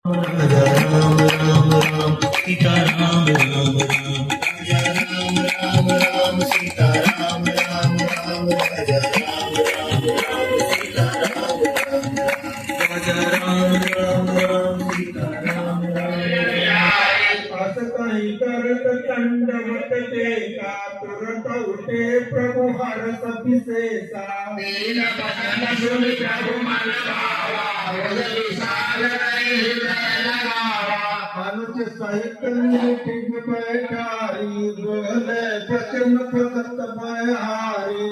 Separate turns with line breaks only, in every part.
राजा राम राम राम सीता राम राम राम राजा राम राम राम सीता राम राम राम राजा राम राम राम सीता राम राम राजा राम राम राम सीता राम
असं काही करत दंडवत ते का तुरंत उठे प्रभु हरस विशेषा
नील बदन सुन प्रभु मन भावा बोल विशाल नहीं हृदय लगावा
अनुज सहित निठिग बैठारी बोले बचन भगत बहारी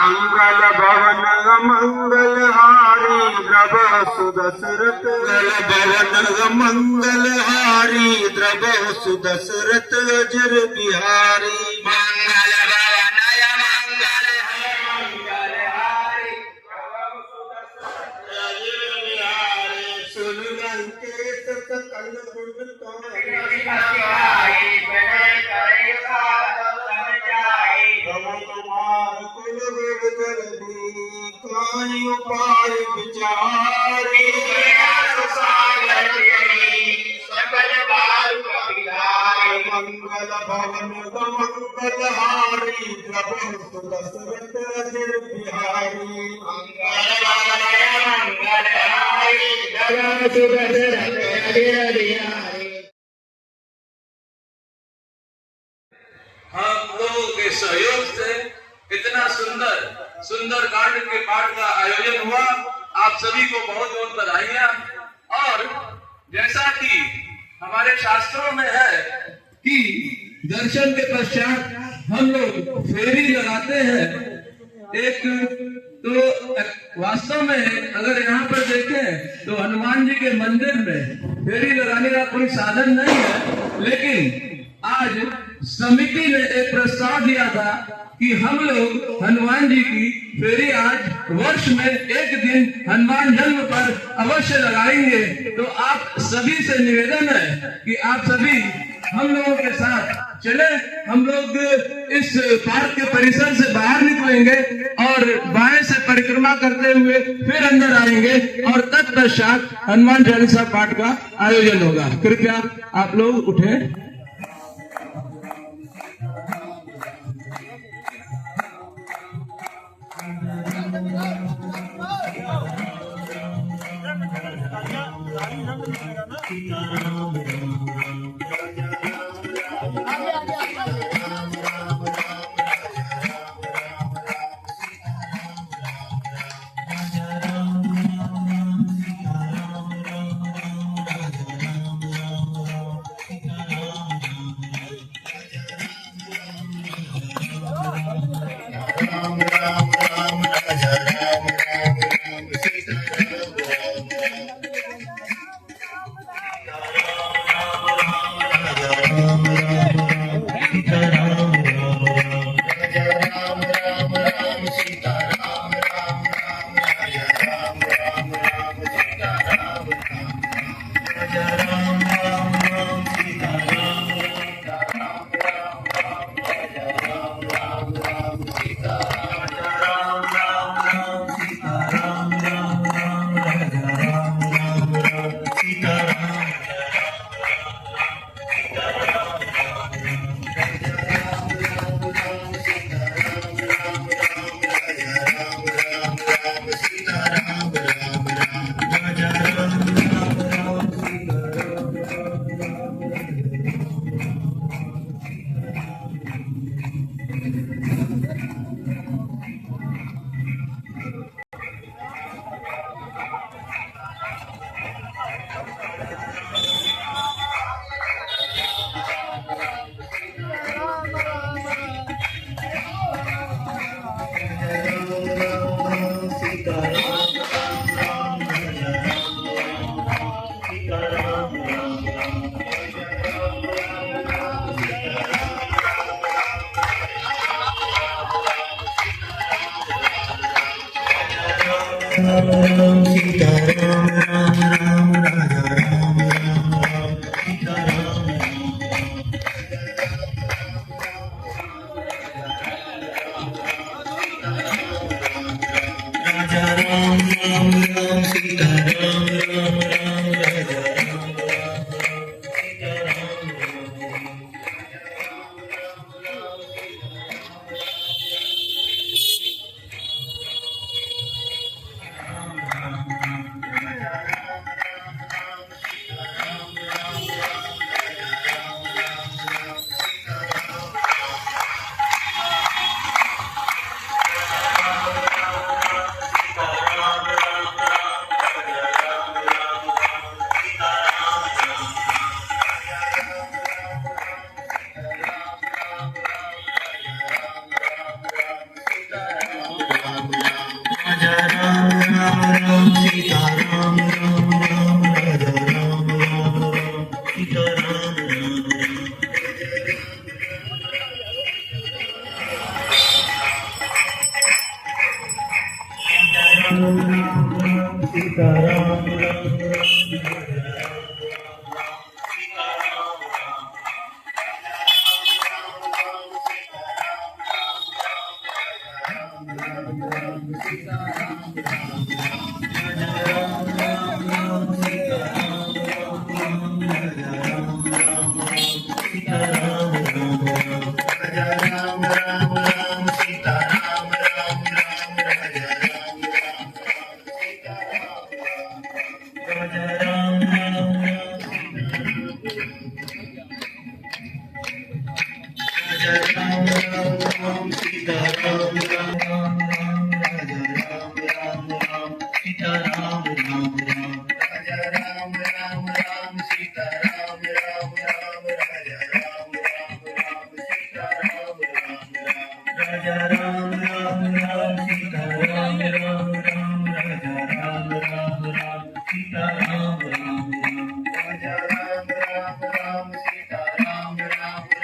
मंगल भवन मंगल हारी द्रव सुदशरथ
भवन मंगल हारी द्रव सुदशरथ अजर बिहारी
मंगल भवनय मंगल है मंगल हारी
सुन लंकेश सकल गुण तोरी कुमार कुल जल्दी काई उपाय विचारी मंगल भवन मंगल हारी द्रव सुदशरथ अजर बिहारी
हम लोगों के सहयोग से इतना सुंदर सुंदर कांड के पाठ का आयोजन हुआ। आप सभी को बहुत बहुत बधाइयां। और जैसा कि हमारे शास्त्रों में है कि दर्शन के पश्चात हम लोग फेरी लगाते हैं। एक तो वास्तव में अगर यहाँ पर देखें तो हनुमान जी के मंदिर में फेरी लगाने का कोई साधन नहीं है, लेकिन आज समिति ने एक प्रस्ताव दिया था कि हम लोग हनुमान जी की फेरी आज वर्ष में एक दिन हनुमान जन्म पर अवश्य लगाएंगे। तो आप सभी से निवेदन है कि आप सभी हम लोगों के साथ चले। हम लोग इस पार्क के परिसर से बाहर निकलेंगे और बाएं से परिक्रमा करते हुए फिर अंदर आएंगे और तत्पश्चात हनुमान चालीसा पाठ का आयोजन होगा। कृपया आप लोग उठे।
राम राम राम राजा राम राम राम सीता राम राम राम सीता राम राजा राम राम राम सीता राम राम राजा राम राम राम सीता राम राजा राम राम राम सीता राम राम सीता राम राम राम राजा राम राम राम सीता राम राजा राम राम राम सीता राम राम राम राजा राम राम राम सीता राम राम राम राजा राम राम राम सीता राम राम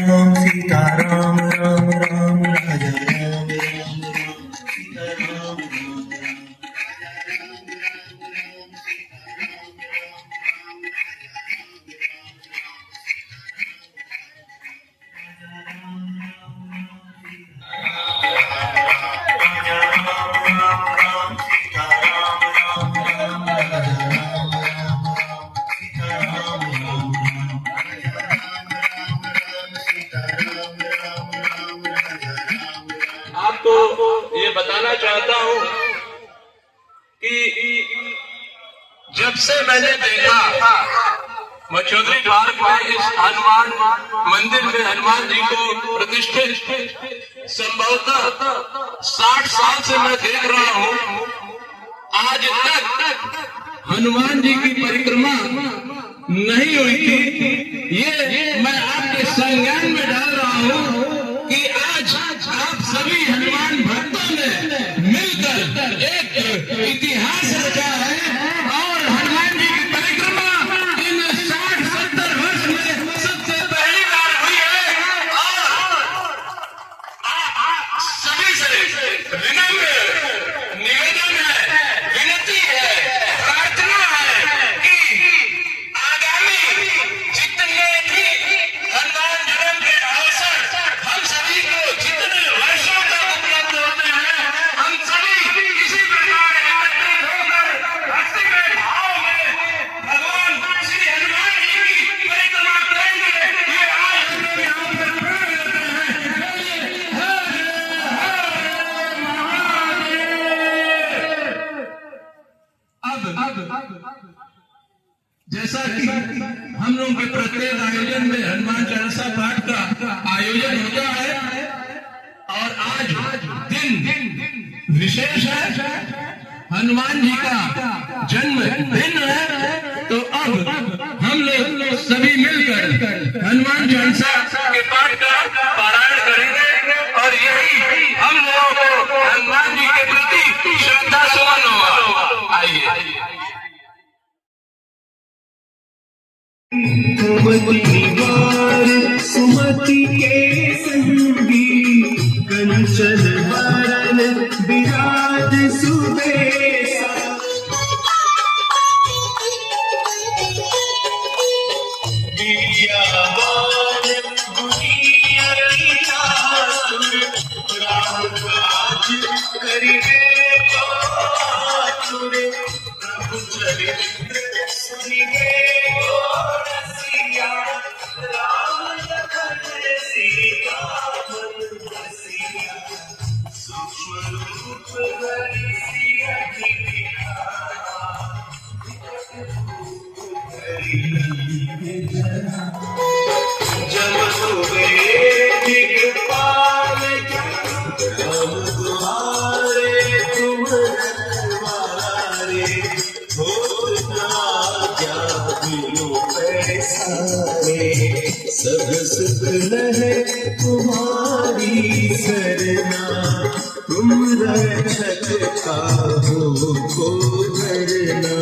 राम सीता राम राम
आपको ये बताना चाहता हूं कि जब से मैंने देखा मछोदरी पार्क में इस हनुमान मंदिर में हनुमान जी को प्रतिष्ठित संभवतः 60 साल से मैं देख रहा हूं। आज तक हनुमान जी की परिक्रमा नहीं हुई थी। ये मैं आपके संज्ञान में डाल रहा हूं कि आज आप सभी हनुमान भक्तों ने मिलकर एक इतिहास रचा है और हनुमान जी की परिक्रमा इन 60-70 वर्ष में सबसे पहली बार हुई है। और आप सभी से विनम्र निवेदन है, विनती है, प्रार्थना है कि जैसा कि हम लोग के प्रत्येक आयोजन में हनुमान चालीसा पाठ का आयोजन होता है और आज दिन विशेष है, हनुमान जी का जन्म दिन है, तो अब हम लोग सभी मिलकर हनुमान चालीसा के पाठ का पारायण करेंगे और यही हम लोगों को हनुमान जी के प्रति श्रद्धा सुमन होगा। आइए।
सुमति के संगी कंचन वरन विराज सुबेसा, विद्यावान गुणियति ठाकुर, राम काज करिबे आतुर, प्रभु चरित्र सुनिबे राम लखन सीता मन बसिया, सूक्ष्म रूप धरि सिया जब हुए दिग्पाल राम तुम्हारे तुम रखवारे, हो क्या बिनु पैसारे, सब सुख लहे तुम्हारी सरना, तुम रक्षक काहू को करना।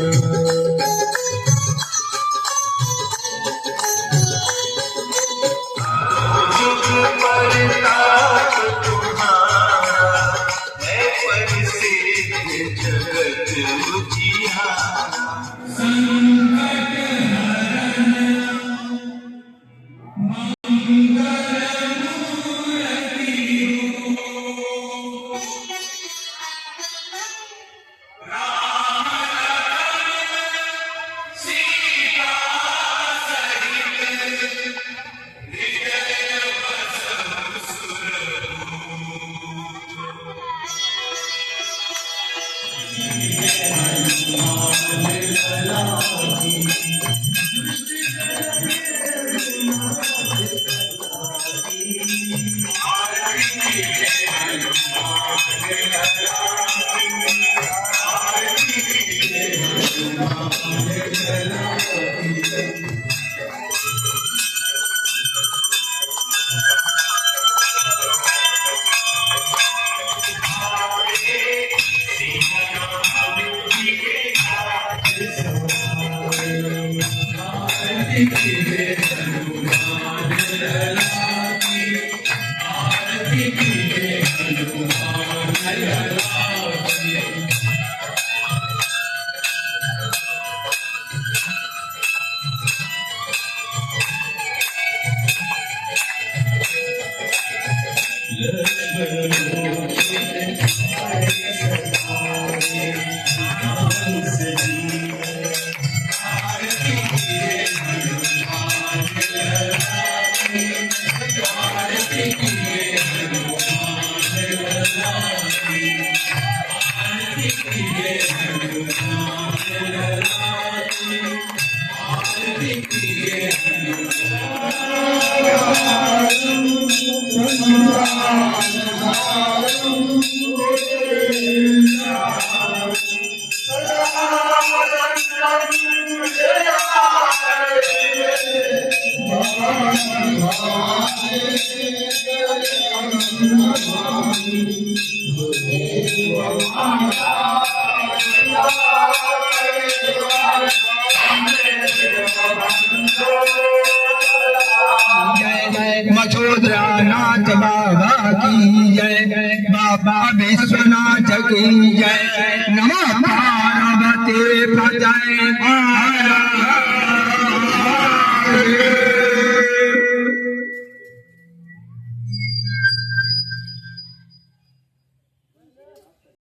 मछोदरा नाथ बाबा की जय, बाबा विश्वनाथ की जय, नमः पार्वती पतये हर